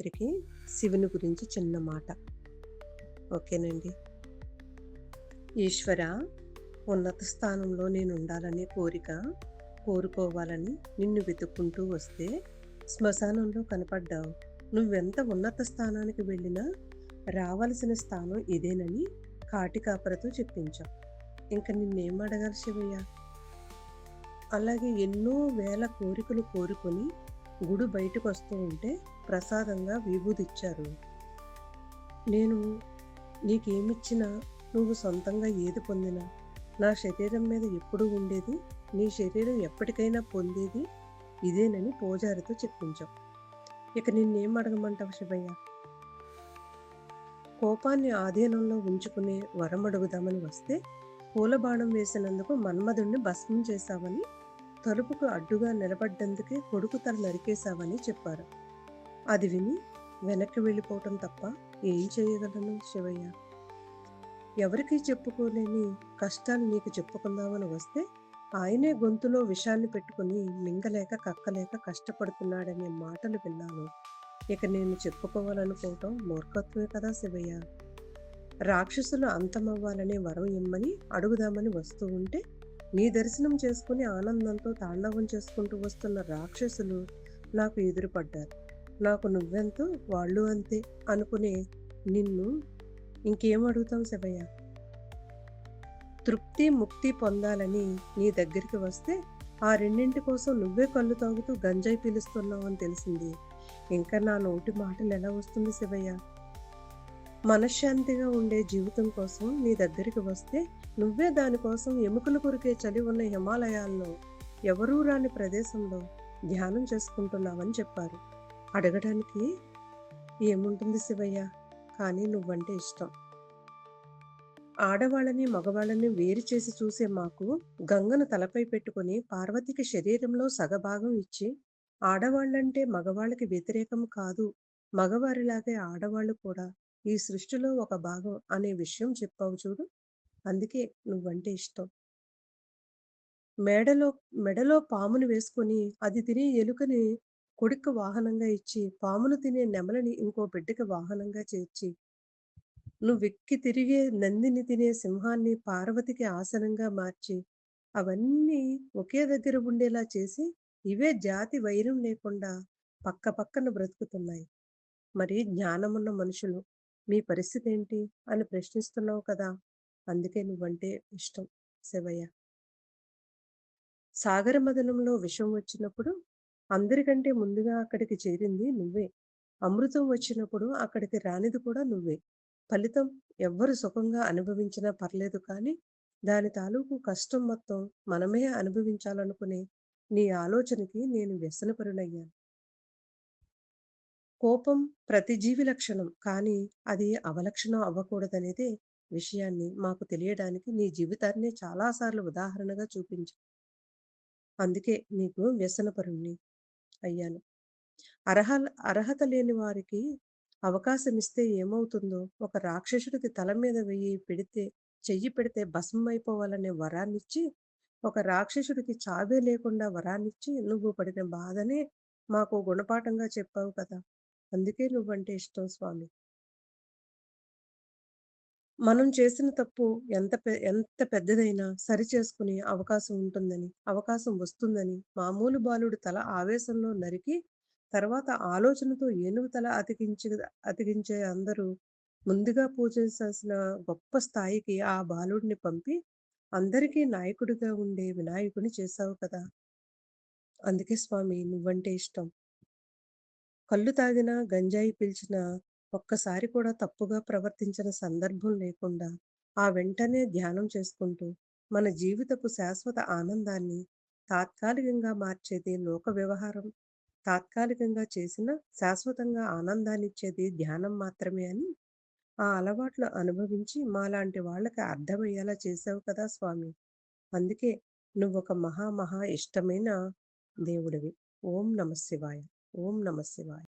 గాయత్రికి శివుని గురించి చిన్న మాట. ఓకేనండి. ఈశ్వర, ఉన్నత స్థానంలో నేనుండాలనే కోరుకోవాలని నిన్ను వెతుక్కుంటూ వస్తే శ్మశానంలో కనపడ్డావు. నువ్వెంత ఉన్నత స్థానానికి వెళ్ళినా రావలసిన స్థానం ఇదేనని కాటికాపరతో చెప్పించావు. ఇంక నిన్నేం అడగాలి శివయ్య? అలాగే ఎన్నో వేల కోరికలు కోరుకొని గుడి బయటకొస్తూ ఉంటే ప్రసాదంగా విభూదిచ్చారు. నేను నీకేమిచ్చినా, నువ్వు సొంతంగా ఏది పొందినా, నా శరీరం మీద ఎప్పుడూ ఉండేది, నీ శరీరం ఎప్పటికైనా పొందేది ఇదేనని పూజారితో చెప్పించావు. ఇక నిన్నేం అడగమంటావు శివయ్య? కోపాన్ని ఆధీనంలో ఉంచుకునే వరం అడుగుదామని వస్తే పూలబాణం వేసినందుకు మన్మధుణ్ణి భస్మం చేశావని, తలుపుకు అడ్డుగా నిలబడ్డందుకే కొడుకు తల నరికేశావని చెప్పారు. అది విని వెనక్కి వెళ్ళిపోవటం తప్ప ఏం చేయగలను శివయ్య? ఎవరికీ చెప్పుకోలేని కష్టాలు నీకు చెప్పుకుందామని వస్తే ఆయనే గొంతులో విషాన్ని పెట్టుకుని మింగలేక కక్కలేక కష్టపడుతున్నాడనే మాటలు విన్నాను. ఇక నేను చెప్పుకోవాలనుకోవటం మూర్ఖత్వమే కదా శివయ్య? రాక్షసులు అంతమవ్వాలనే వరం ఇమ్మని అడుగుదామని వస్తూ ఉంటే నీ దర్శనం చేసుకుని ఆనందంతో తాండవం చేసుకుంటూ వస్తున్న రాక్షసులు నాకు ఎదురుపడ్డారు. నాకు నువ్వెంతో వాళ్ళు అంతే అనుకునే నిన్ను ఇంకేం అడుగుతాం శివయ్య? తృప్తి ముక్తి పొందాలని నీ దగ్గరికి వస్తే ఆ రెండింటి కోసం నువ్వే కళ్ళు తాగుతూ గంజాయి పీలుస్తున్నావు అని తెలిసింది. ఇంకా నా నోటి మాటలు ఎలా వస్తుంది శివయ్య? మనశ్శాంతిగా ఉండే జీవితం కోసం నీ దగ్గరికి వస్తే నువ్వే దానికోసం ఎముకలు కొరికే చలి ఉన్న హిమాలయాల్లో ఎవరూ రాని ప్రదేశంలో ధ్యానం చేసుకుంటున్నావని చెప్పారు. అడగడానికి ఏముంటుంది శివయ్య? కానీ నువ్వంటే ఇష్టం. ఆడవాళ్ళని మగవాళ్ళని వేరు చేసి చూసే మాకు గంగను తలపై పెట్టుకుని పార్వతికి శరీరంలో సగభాగం ఇచ్చి ఆడవాళ్ళంటే మగవాళ్ళకి వ్యతిరేకం కాదు, మగవారిలాగే ఆడవాళ్ళు కూడా ఈ సృష్టిలో ఒక భాగం అనే విషయం చెప్పావు చూడు. అందుకే నువ్వంటే ఇష్టం. మెడలో మెడలో పాముని వేసుకొని అది తినే ఎలుకని కొడుక్కి వాహనంగా ఇచ్చి పామును తినే నెమలిని ఇంకో బిడ్డకి వాహనంగా చేర్చి నువ్వెక్కి తిరిగే నందిని తినే సింహాన్ని పార్వతికి ఆసనంగా మార్చి అవన్నీ ఒకే దగ్గర ఉండేలా చేసి ఇవే జాతి వైరం లేకుండా పక్క పక్కన బ్రతుకుతున్నాయి. మరి జ్ఞానమున్న మనుషులు మీ పరిస్థితి ఏంటి అని ప్రశ్నిస్తున్నావు కదా. అందుకే నువ్వంటే ఇష్టం శివయ్య. సాగర మదనంలో విషం వచ్చినప్పుడు అందరికంటే ముందుగా అక్కడికి చేరింది నువ్వే. అమృతం వచ్చినప్పుడు అక్కడికి రానిది కూడా నువ్వే. ఫలితం ఎవ్వరు సుఖంగా అనుభవించినా పర్లేదు కానీ దాని తాలూకు కష్టం మొత్తం మనమే అనుభవించాలనుకునే నీ ఆలోచనకి నేను వ్యసనపరునయ్యాను. కోపం ప్రతి జీవి లక్షణం, కానీ అది అవలక్షణం అవ్వకూడదనేదే విషయాన్ని మాకు తెలియడానికి నీ జీవితాన్నే చాలాసార్లు ఉదాహరణగా చూపించు. అందుకే నీకు వ్యసనపరుణ్ణి అయ్యాను. అర్హత లేని వారికి అవకాశమిస్తే ఏమవుతుందో, ఒక రాక్షసుడికి తల మీద చెయ్యి పెడితే భస్మమైపోవాలనే వరాన్నిచ్చి, ఒక రాక్షసుడికి చావే లేకుండా వరాన్నిచ్చి, నువ్వు పడిన బాధనే మాకు గుణపాఠంగా చెప్పావు కదా. అందుకే నువ్వంటే ఇష్టం స్వామి. మనం చేసిన తప్పు ఎంత పెద్దదైనా సరిచేసుకునే అవకాశం ఉంటుందని, అవకాశం వస్తుందని మామూలు బాలుడి తల ఆవేశంలో నరికి, తర్వాత ఆలోచనతో ఏనుగు తల అతికించే అందరూ ముందుగా పూజించాల్సిన గొప్ప స్థాయికి ఆ బాలుడిని పంపి, అందరికీ నాయకుడిగా ఉండే వినాయకుడిని చేశావు కదా. అందుకే స్వామి నువ్వంటే ఇష్టం. కళ్ళు తాగినా, గంజాయి పీల్చినా ఒక్కసారి కూడా తప్పుగా ప్రవర్తించిన సందర్భం లేకుండా, ఆ వెంటనే ధ్యానం చేసుకుంటూ, మన జీవితపు శాశ్వత ఆనందాన్ని తాత్కాలికంగా మార్చేది లోక వ్యవహారం, తాత్కాలికంగా చేసిన శాశ్వతంగా ఆనందాన్నిచ్చేది ధ్యానం మాత్రమే అని ఆ అలవాట్లు అనుభవించి మాలాంటి వాళ్ళకి అర్థమయ్యేలా చేసావు కదా స్వామి. అందుకే నువ్వొక మహా మహా ఇష్టమైన దేవుడివి. ఓం నమః శివాయ. ఓం నమః శివాయ.